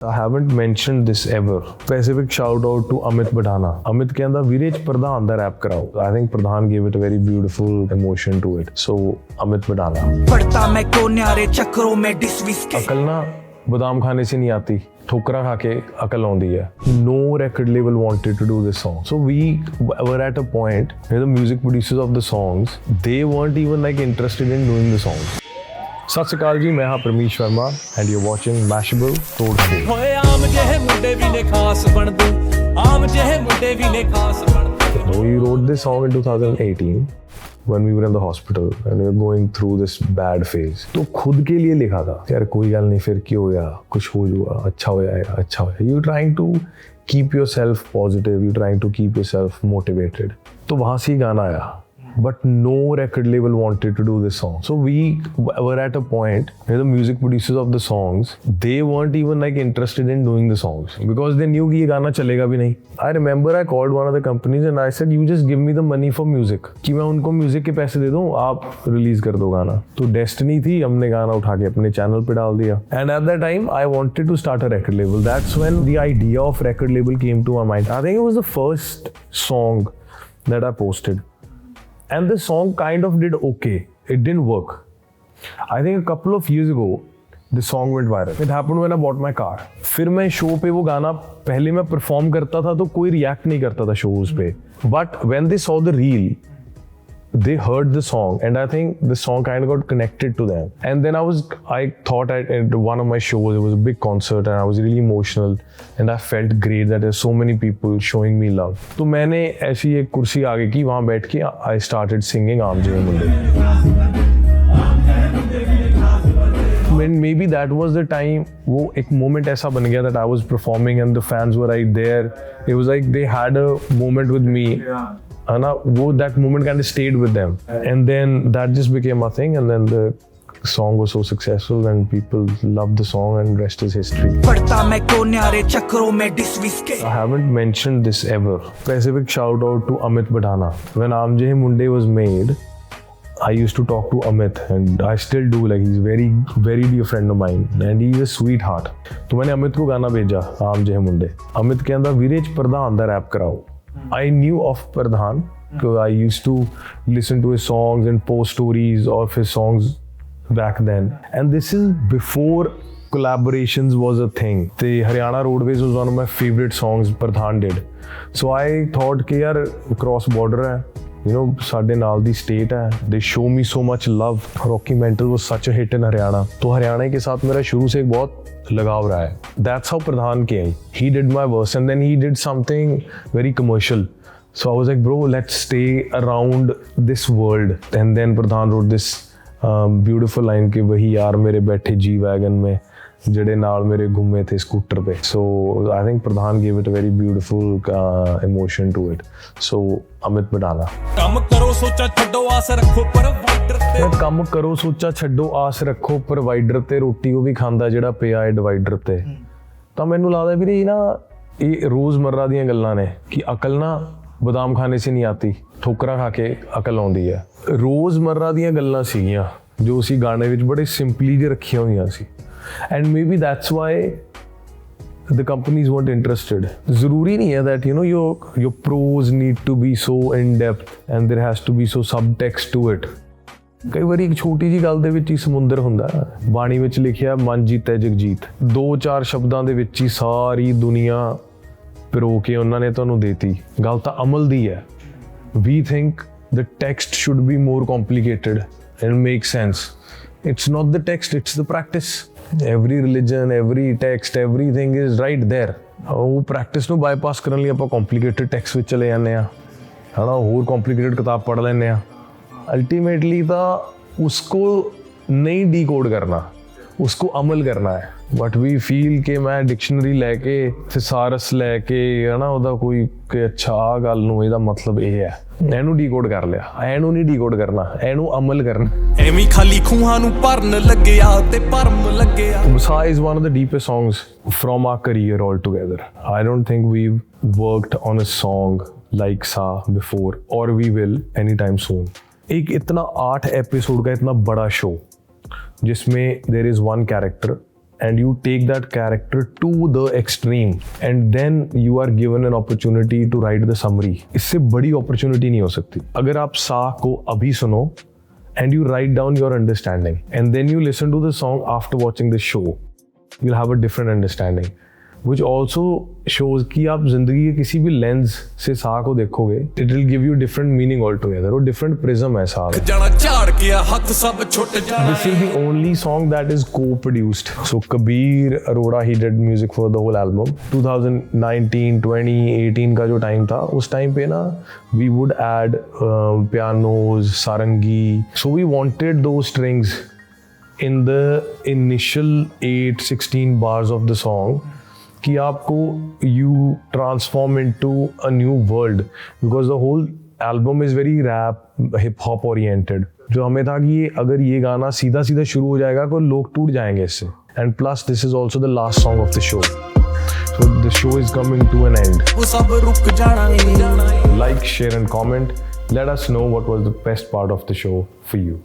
I haven't mentioned this ever. Specific shout out to Amit Badhana. Amit ਕਹਿੰਦਾ ਵੀਰੇ ਪ੍ਰਧਾਨ ਦਾ rap ਕਰਾਓ. I think Pradhan gave it a very beautiful emotion to it. So Amit Badhana. पढ़ता मैं को न्यारे चक्रों में डिसविस के अकल ना बादाम खाने से नहीं आती, ठोकरा खा के अकल आउंदी है. No record label wanted to do this song. So we were at a point where the music producers of the songs, they weren't even like interested in doing the songs. ਸਤਿ ਸ਼੍ਰੀ ਅਕਾਲ ਜੀ, ਮੈਂ ਹਾਂ Parmesh Verma and you are watching Mashable ਤੋੜ ਫੋੜ. ਹੋਏ ਆਮ ਜਿਹੇ ਮੁੰਡੇ ਵੀ ਨੇ ਖਾਸ ਬਣਦੇ, ਆਮ ਜਿਹੇ ਮੁੰਡੇ ਵੀ ਨੇ ਖਾਸ ਬਣਦੇ. We wrote this song in 2018 when we were in the hospital and we were going through this bad phase. तो खुद के लिए लिखा था यार, कोई गल नहीं, फिर क्या होया, कुछ हो जाएगा, अच्छा हो जाएगा, अच्छा हो जाएगा. You trying to keep yourself positive, you trying to keep yourself motivated. तो वहाँ से ही गाना आया. But no record label wanted to do this song. So we were at a point where the music producers of the songs, they weren't even like interested in doing the songs because they knew कि ये गाना चलेगा भी नहीं. I remember I called one of the companies and I said, you just give me the money for music. कि मैं उनको music के पैसे दे दूँ, आप रिलीज कर दो गाना. तो डेस्टिनी थी, हमने गाना उठा के अपने चैनल पे डाल दिया. And at that time I wanted to start a record label. That's when the idea of record label came to my mind. I think it was the first song that I posted. And the song kind of did okay. It didn't work. I think a couple of years ago, the song went viral. It happened when I bought my car. फिर मैं show पे वो गाना पहले मैं perform करता था तो कोई रिएक्ट नहीं करता था शोज पे. But when they saw the reel, they heard the song and I think the song kind of got connected to them. And then I thought at one of my shows, it was a big concert and I was really emotional and I felt great that there's so many people showing me love. तो मैंने ऐसी एक कुर्सी आगे की, वहाँ बैठ के I started singing आम जे मुंडे. When maybe that was the time, वो एक moment ऐसा बन गया that I was performing and the fans were right there. It was like they had a moment with me. And that moment kind of stayed with them. And then that just became a thing. And then the song was so successful and people loved the song and rest is history. पढ़ता मैं को न्यारे चक्रों में डिसविस के. I haven't mentioned this ever. Specific shout out to Amit Badhana. When Aam Jehe Munde was made, I used to talk to Amit and I still do. Like he's very, very dear friend of mine and he's a sweetheart. तो मैंने अमित को गाना भेजा आम जेहे मुंडे. अमित कहता वीरे प्रधान दा rap कराओ. I knew of Pradhan because I used to listen to his songs and post stories of his songs back then. And this is before collaborations was a thing. The Haryana Roadways was one of my favorite songs Pradhan did. So I thought कि यार cross border है, you know, साडे नाल दी state है. They show me so much love. Rocky Mental was such a hit in Haryana. तो हरियाणा के साथ मेरा शुरू से एक बहुत लगाव रहा है. That's how Pradhan came. He did my verse and then he did something very commercial. So I was like, bro, let's stay around this world. And then Pradhan wrote this beautiful line कि वही यार मेरे बैठे G wagon में जड़े नाल मेरे घूमे थे स्कूटर पे. So I think Pradhan gave it a very beautiful emotion to it. So Amit Badhana. ਕੰਮ ਕਰੋ ਸੋਚਾ ਛੱਡੋ ਆਸ ਰੱਖੋ ਪ੍ਰੋਵਾਈਡਰ ਤੇ. ਕੰਮ ਕਰੋ ਸੋਚਾ ਛੱਡੋ ਆਸ ਰੱਖੋ ਪ੍ਰੋਵਾਈਡਰ ਤੇ, ਰੋਟੀ ਉਹ ਵੀ ਖਾਂਦਾ ਜਿਹੜਾ ਪਿਆ ਹੈ ਡਿਵਾਈਡਰ ਤੇ. ਤਾਂ ਮੈਨੂੰ ਲੱਗਦਾ ਵੀਰੇ ਨਾ ਇਹ ਰੋਜ਼ਮਰਰਾ ਦੀਆਂ ਗੱਲਾਂ ਨੇ ਕਿ ਅਕਲ ਨਾ ਬਾਦਾਮ ਖਾਣੇ ਸੇ ਨਹੀਂ ਆਤੀ, ਠੋਕਰਾ ਖਾ ਕੇ ਅਕਲ ਆਉਂਦੀ ਹੈ. ਰੋਜ਼ਮਰਰਾ ਦੀਆਂ ਗੱਲਾਂ ਸੀਗੀਆਂ ਜੋ ਅਸੀਂ ਗਾਣੇ ਵਿੱਚ ਬੜੇ ਸਿੰਪਲੀ ਜਿਹੇ ਰੱਖੀਆਂ ਹੋਈਆਂ ਸੀ. And maybe that's why the companies weren't interested. ਜ਼ਰੂਰੀ ਨਹੀਂ ਹੈ that you know your prose need to be so in depth and there has to be so subtext to it. ਕਈ ਵਾਰੀ ਇੱਕ ਛੋਟੀ ਜੀ ਗੱਲ ਦੇ ਵਿੱਚ ਹੀ ਸਮੁੰਦਰ ਹੁੰਦਾ. ਬਾਣੀ ਵਿੱਚ ਲਿਖਿਆ ਮਨ ਜੀਤੈ ਜਗਜੀਤ. 2-4 ਸ਼ਬਦਾਂ ਦੇ ਵਿੱਚ ਹੀ ਸਾਰੀ ਦੁਨੀਆ ਪਿਰੋ ਕੇ ਉਹਨਾਂ ਨੇ ਤੁਹਾਨੂੰ ਦੇਤੀ. ਗੱਲ ਤਾਂ ਅਮਲ ਦੀ ਹੈ. We think the text should be more complicated and make sense. It's not the text, it's the practice. Every religion, every text, everything is right there. ਉਹ ਪ੍ਰੈਕਟਿਸ ਨੂੰ ਬਾਈਪਾਸ ਕਰਨ ਲਈ ਆਪਾਂ ਕੰਪਲਿਕੇਟਡ ਟੈਕਸਟ ਵਿੱਚ ਚਲੇ ਜਾਂਦੇ ਹਾਂ, ਹੈ ਨਾ, ਹੋਰ ਕੰਪਲਿਕੇਟਡ ਕਿਤਾਬ ਪੜ੍ਹ ਲੈਂਦੇ ਹਾਂ. अल्टीमेटली तो उसको नहीं डीकोड करना, उसको अमल करना है. बट वी फील कि मैं डिक्शनरी लैके थिसारस लैके है ना ਉਹਦਾ ਕੋਈ ਕਿ ਅੱਛਾ ਆ ਗੱਲ ਨੂੰ ਇਹਦਾ ਮਤਲਬ ਇਹ ਹੈ, ਇਹਨੂੰ ਡੀਕੋਡ ਕਰ ਲਿਆ. ਇਹਨੂੰ ਨਹੀਂ ਡੀਕੋਡ ਕਰਨਾ, ਇਹਨੂੰ ਅਮਲ ਕਰਨਾ. ਐਵੇਂ ਖਾਲੀ ਖੂਹਾਂ ਨੂੰ ਭਰਨ ਲੱਗਿਆ ਤੇ ਭਰਮ ਲੱਗਿਆ. Vasa is one of the deepest songs from our career altogether. I don't think we've worked on a song like Sa before or we will anytime soon. एक इतना 8 एपिसोड का इतना बड़ा शो जिसमें there is one character and you take that character to the extreme and then you are given an opportunity to write the summary. इससे बड़ी opportunity नहीं हो सकती. अगर आप सा को अभी सुनो and you write down your understanding and then you listen to the song after watching the show, you'll have a different understanding. Which also shows कि आप जिंदगी के किसी भी लेंस से सा को देखोगे, it will give you different meaning altogether. वो different prism है सा. जाना झाड़ गया हाथ सब छुट जाना. This is the only song that is co-produced. So Kabir Arora, he did music for the whole album. 2019, 2018 का जो टाइम था, उस टाइम पे ना we would add pianos, sarangi. So we wanted those strings in the initial 8-16 bars of the song. कि आपको you transform into a new world because the whole album is very rap hip hop oriented. जो हमें था कि अगर ये गाना सीधा सीधा शुरू हो जाएगा तो लोग टूट जाएंगे इससे. And plus this is also the last song of the show. So the show is coming to an end. वो सब रुक जाना है. Like, share and comment. Let us know what was the best part of the show for you.